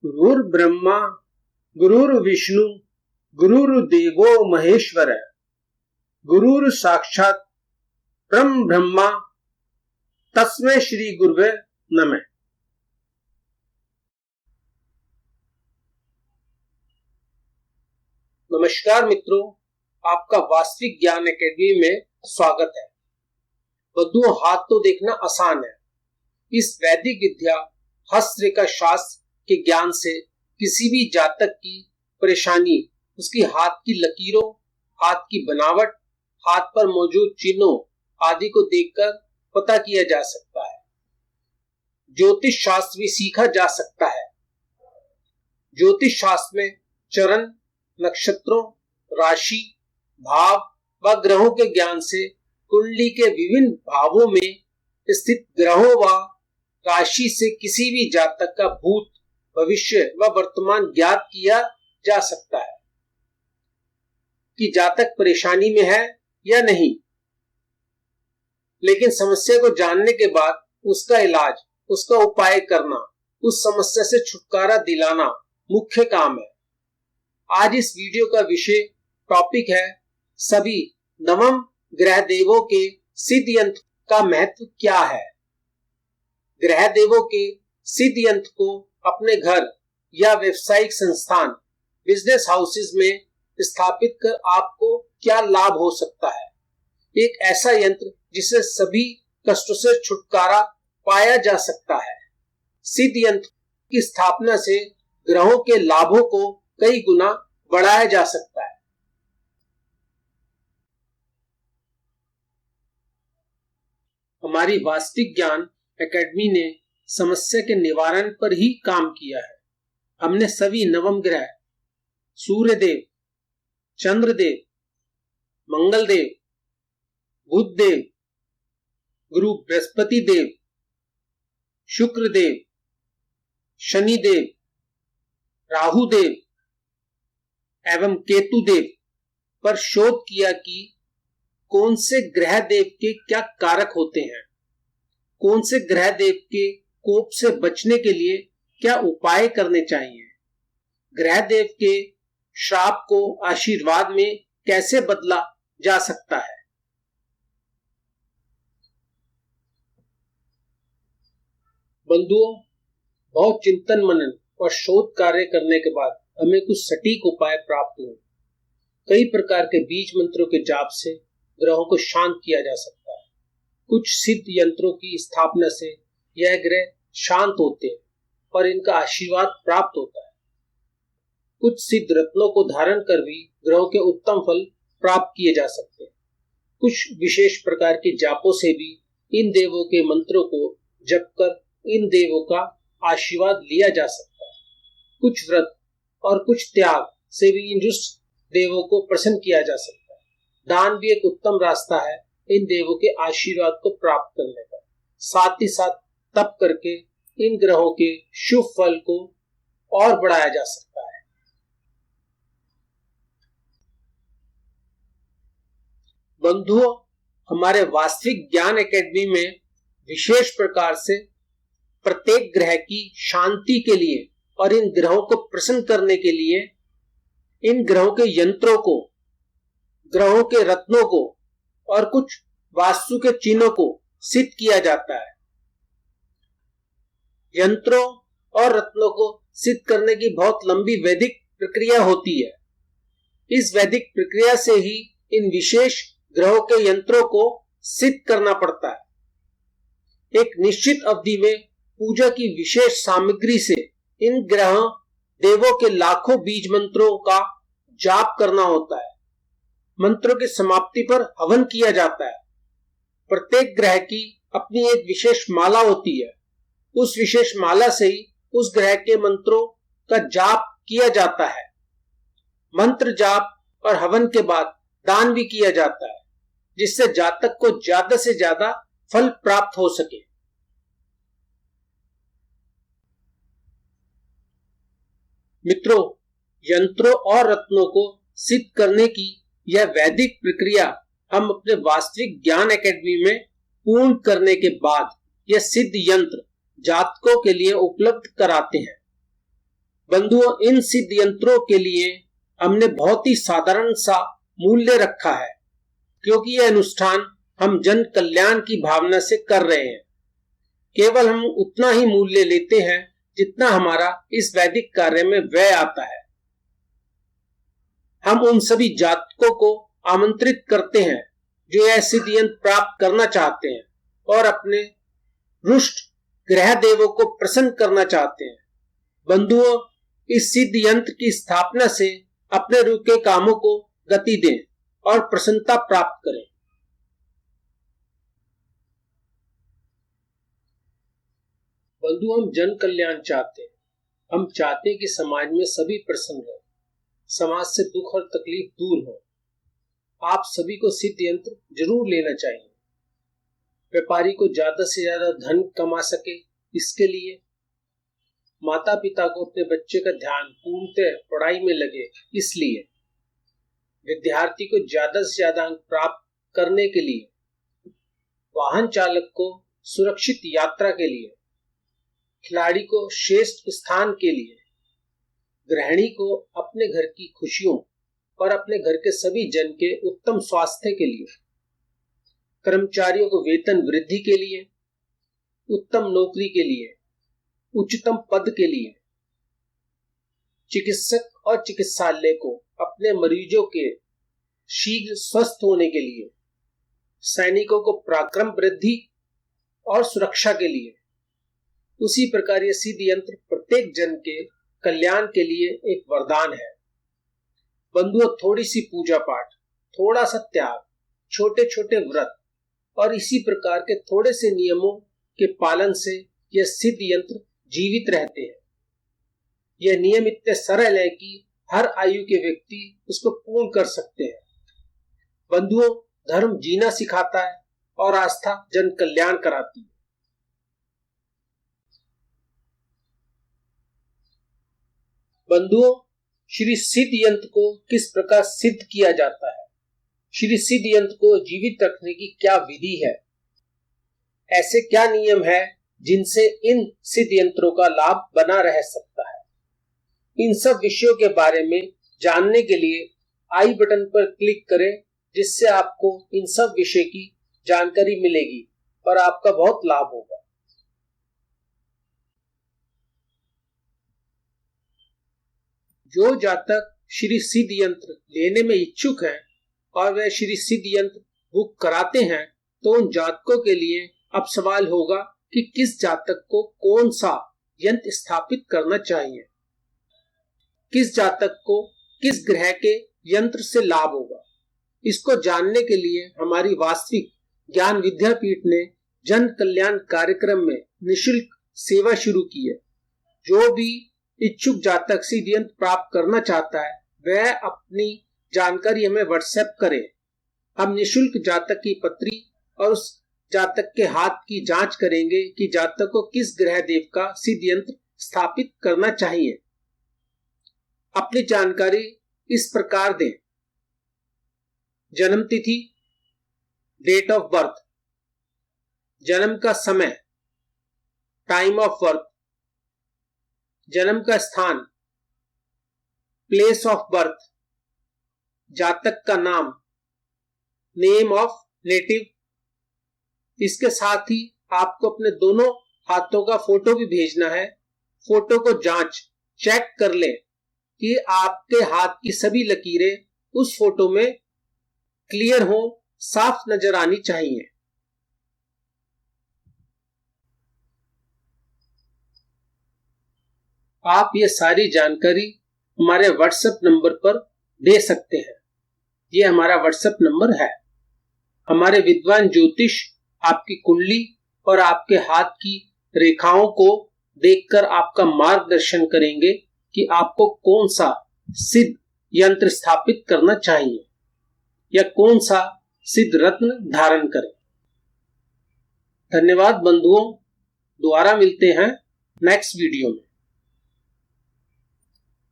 गुरुर्ब्रह्मा गुरुर्विष्णु गुरुर्देवो महेश्वर गुरुर् साक्षात् परम ब्रह्मा तस्मै श्री गुरुवे नमः। नमस्कार मित्रों, आपका वास्तविक ज्ञान एकेडमी में स्वागत है। बंधुओं, हाथ तो देखना आसान है। इस वैदिक विद्या हस्तरेखा शास्त्र के ज्ञान से किसी भी जातक की परेशानी उसकी हाथ की लकीरों, हाथ की बनावट, हाथ पर मौजूद चिन्हों आदि को देखकर पता किया जा सकता है। ज्योतिष शास्त्र भी सीखा जा सकता है। ज्योतिष शास्त्र में चरण, नक्षत्रों, राशि, भाव व ग्रहों के ज्ञान से कुंडली के विभिन्न भावों में स्थित ग्रहों व राशि से किसी भी जातक का भूत, भविष्य व वर्तमान ज्ञात किया जा सकता है कि जातक परेशानी में है या नहीं। लेकिन समस्या को जानने के बाद उसका इलाज, उसका उपाय करना, उस समस्या से छुटकारा दिलाना मुख्य काम है। आज इस वीडियो का विषय टॉपिक है सभी नवम ग्रह देवों के सिद्ध यंत्र का महत्व क्या है। ग्रह देवों के सिद्ध यंत्र को अपने घर या व्यावसायिक संस्थान, बिजनेस हाउसेज में स्थापित कर आपको क्या लाभ हो सकता है। एक ऐसा यंत्र जिससे सभी कष्टों से छुटकारा पाया जा सकता है। सिद्ध यंत्र की स्थापना से ग्रहों के लाभों को कई गुना बढ़ाया जा सकता है। हमारी वास्तविक ज्ञान एकेडमी ने समस्या के निवारण पर ही काम किया है। हमने सभी नवम ग्रह सूर्यदेव, चंद्रदेव, मंगलदेव, बुधदेव, गुरु बृहस्पति देव, शुक्रदेव, शनिदेव, राहुदेव एवं केतुदेव पर शोध किया कि कौन से ग्रह देव के क्या कारक होते हैं, कौन से ग्रह देव के कोप से बचने के लिए क्या उपाय करने चाहिए, ग्रह देव के श्राप को आशीर्वाद में कैसे बदला जा सकता है। बंधुओं, बहुत चिंतन मनन और शोध कार्य करने के बाद हमें कुछ सटीक उपाय प्राप्त हुए। कई प्रकार के बीज मंत्रों के जाप से ग्रहों को शांत किया जा सकता है। कुछ सिद्ध यंत्रों की स्थापना से यह ग्रह शांत होते हैं और इनका आशीर्वाद प्राप्त होता है। कुछ सिद्ध रत्नों को धारण कर भी ग्रहों के उत्तम फल प्राप्त किए जा सकते हैं। कुछ विशेष प्रकार के जापों से भी इन देवों के मंत्रों को जप कर इन देवों का आशीर्वाद लिया जा सकता है। कुछ व्रत और कुछ त्याग से भी इन दुष्ट देवों को प्रसन्न किया जा सकता है। दान भी एक उत्तम रास्ता है इन देवों के आशीर्वाद को प्राप्त करने का। साथ ही साथ तप करके इन ग्रहों के शुभ फल को और बढ़ाया जा सकता है। बंधुओं, हमारे वास्तविक ज्ञान एकेडमी में विशेष प्रकार से प्रत्येक ग्रह की शांति के लिए और इन ग्रहों को प्रसन्न करने के लिए इन ग्रहों के यंत्रों को, ग्रहों के रत्नों को और कुछ वास्तु के चिन्हों को सिद्ध किया जाता है। यंत्रों और रत्नों को सिद्ध करने की बहुत लंबी वैदिक प्रक्रिया होती है। इस वैदिक प्रक्रिया से ही इन विशेष ग्रहों के यंत्रों को सिद्ध करना पड़ता है। एक निश्चित अवधि में पूजा की विशेष सामग्री से इन ग्रह देवों के लाखों बीज मंत्रों का जाप करना होता है। मंत्रों की समाप्ति पर हवन किया जाता है। प्रत्येक ग्रह की अपनी एक विशेष माला होती है। उस विशेष माला से ही उस ग्रह के मंत्रों का जाप किया जाता है। मंत्र जाप और हवन के बाद दान भी किया जाता है, जिससे जातक को ज्यादा से ज्यादा फल प्राप्त हो सके। मित्रों, यंत्रों और रत्नों को सिद्ध करने की यह वैदिक प्रक्रिया हम अपने वास्तविक ज्ञान एकेडमी में पूर्ण करने के बाद यह सिद्ध यंत्र जातकों के लिए उपलब्ध कराते हैं। बंधुओं, इन सिद्ध यंत्रों के लिए हमने बहुत ही साधारण सा मूल्य रखा है, क्योंकि यह अनुष्ठान हम जन कल्याण की भावना से कर रहे हैं। केवल हम उतना ही मूल्य लेते हैं जितना हमारा इस वैदिक कार्य में व्यय आता है। हम उन सभी जातकों को आमंत्रित करते हैं जो यह सिद्ध यंत्र प्राप्त करना चाहते हैं और अपने रुष्ट ग्रह देवों को प्रसन्न करना चाहते हैं। बंधुओं, इस सिद्ध यंत्र की स्थापना से अपने रुके कामों को गति दें और प्रसन्नता प्राप्त करें। बंधु, हम जन कल्याण चाहते हैं। हम चाहते हैं कि समाज में सभी प्रसन्न रहें, समाज से दुख और तकलीफ दूर हो। आप सभी को सिद्ध यंत्र जरूर लेना चाहिए। व्यापारी को ज्यादा से ज्यादा धन कमा सके, इसके लिए माता पिता को अपने बच्चे का ध्यान पूर्णतः पढ़ाई में लगे, इसलिए विद्यार्थी को ज्यादा से ज्यादा अंक प्राप्त करने के लिए, वाहन चालक को सुरक्षित यात्रा के लिए, खिलाड़ी को श्रेष्ठ स्थान के लिए, गृहिणी को अपने घर की खुशियों और अपने घर के सभी जन के उत्तम स्वास्थ्य के लिए, कर्मचारियों को वेतन वृद्धि के लिए, उत्तम नौकरी के लिए, उच्चतम पद के लिए, चिकित्सक और चिकित्सालय को अपने मरीजों के शीघ्र स्वस्थ होने के लिए, सैनिकों को पराक्रम वृद्धि और सुरक्षा के लिए। उसी प्रकार यह सिद्ध यंत्र प्रत्येक जन के कल्याण के लिए एक वरदान है। बंधुओं, थोड़ी सी पूजा पाठ, थोड़ा सा त्याग, छोटे छोटे व्रत और इसी प्रकार के थोड़े से नियमों के पालन से यह सिद्ध यंत्र जीवित रहते हैं। यह नियम इतने सरल है कि हर आयु के व्यक्ति उसको पूर्ण कर सकते हैं। बंधुओं, धर्म जीना सिखाता है और आस्था जन कल्याण कराती है। बंधुओं, श्री सिद्ध यंत्र को किस प्रकार सिद्ध किया जाता है? श्री सिद्ध यंत्र को जीवित रखने की क्या विधि है? ऐसे क्या नियम है जिनसे इन सिद्ध यंत्रों का लाभ बना रह सकता है? इन सब विषयों के बारे में जानने के लिए आई बटन पर क्लिक करें, जिससे आपको इन सब विषय की जानकारी मिलेगी और आपका बहुत लाभ होगा। जो जातक श्री सिद्ध यंत्र लेने में इच्छुक हैं और वे श्री सिद्ध यंत्र बुक कराते हैं, तो उन जातकों के लिए अब सवाल होगा कि किस जातक को कौन सा यंत्र स्थापित करना चाहिए, किस जातक को किस ग्रह के यंत्र से लाभ होगा। इसको जानने के लिए हमारी वास्तविक ज्ञान विद्यापीठ ने जन कल्याण कार्यक्रम में निःशुल्क सेवा शुरू की है। जो भी इच्छुक जातक सिद्ध यंत्र प्राप्त करना चाहता है, वह अपनी जानकारी हमें व्हाट्सएप करे। हम निःशुल्क जातक की पत्री और उस जातक के हाथ की जांच करेंगे कि जातक को किस ग्रह देव का सिद्ध यंत्र स्थापित करना चाहिए। अपनी जानकारी इस प्रकार दें: जन्म तिथि, डेट ऑफ बर्थ, जन्म का समय, टाइम ऑफ बर्थ, जन्म का स्थान, प्लेस ऑफ बर्थ, जातक का नाम, नेम ऑफ नेटिव। इसके साथ ही आपको अपने दोनों हाथों का फोटो भी भेजना है। फोटो को चेक कर लें कि आपके हाथ की सभी लकीरें उस फोटो में क्लियर हो, साफ नजर आनी चाहिए। आप ये सारी जानकारी हमारे व्हाट्सएप नंबर पर दे सकते हैं। ये हमारा व्हाट्सएप नंबर है। हमारे विद्वान ज्योतिष आपकी कुंडली और आपके हाथ की रेखाओं को देखकर आपका मार्गदर्शन करेंगे कि आपको कौन सा सिद्ध यंत्र स्थापित करना चाहिए या कौन सा सिद्ध रत्न धारण करें। धन्यवाद बंधुओं, दोबारा मिलते हैं नेक्स्ट वीडियो में।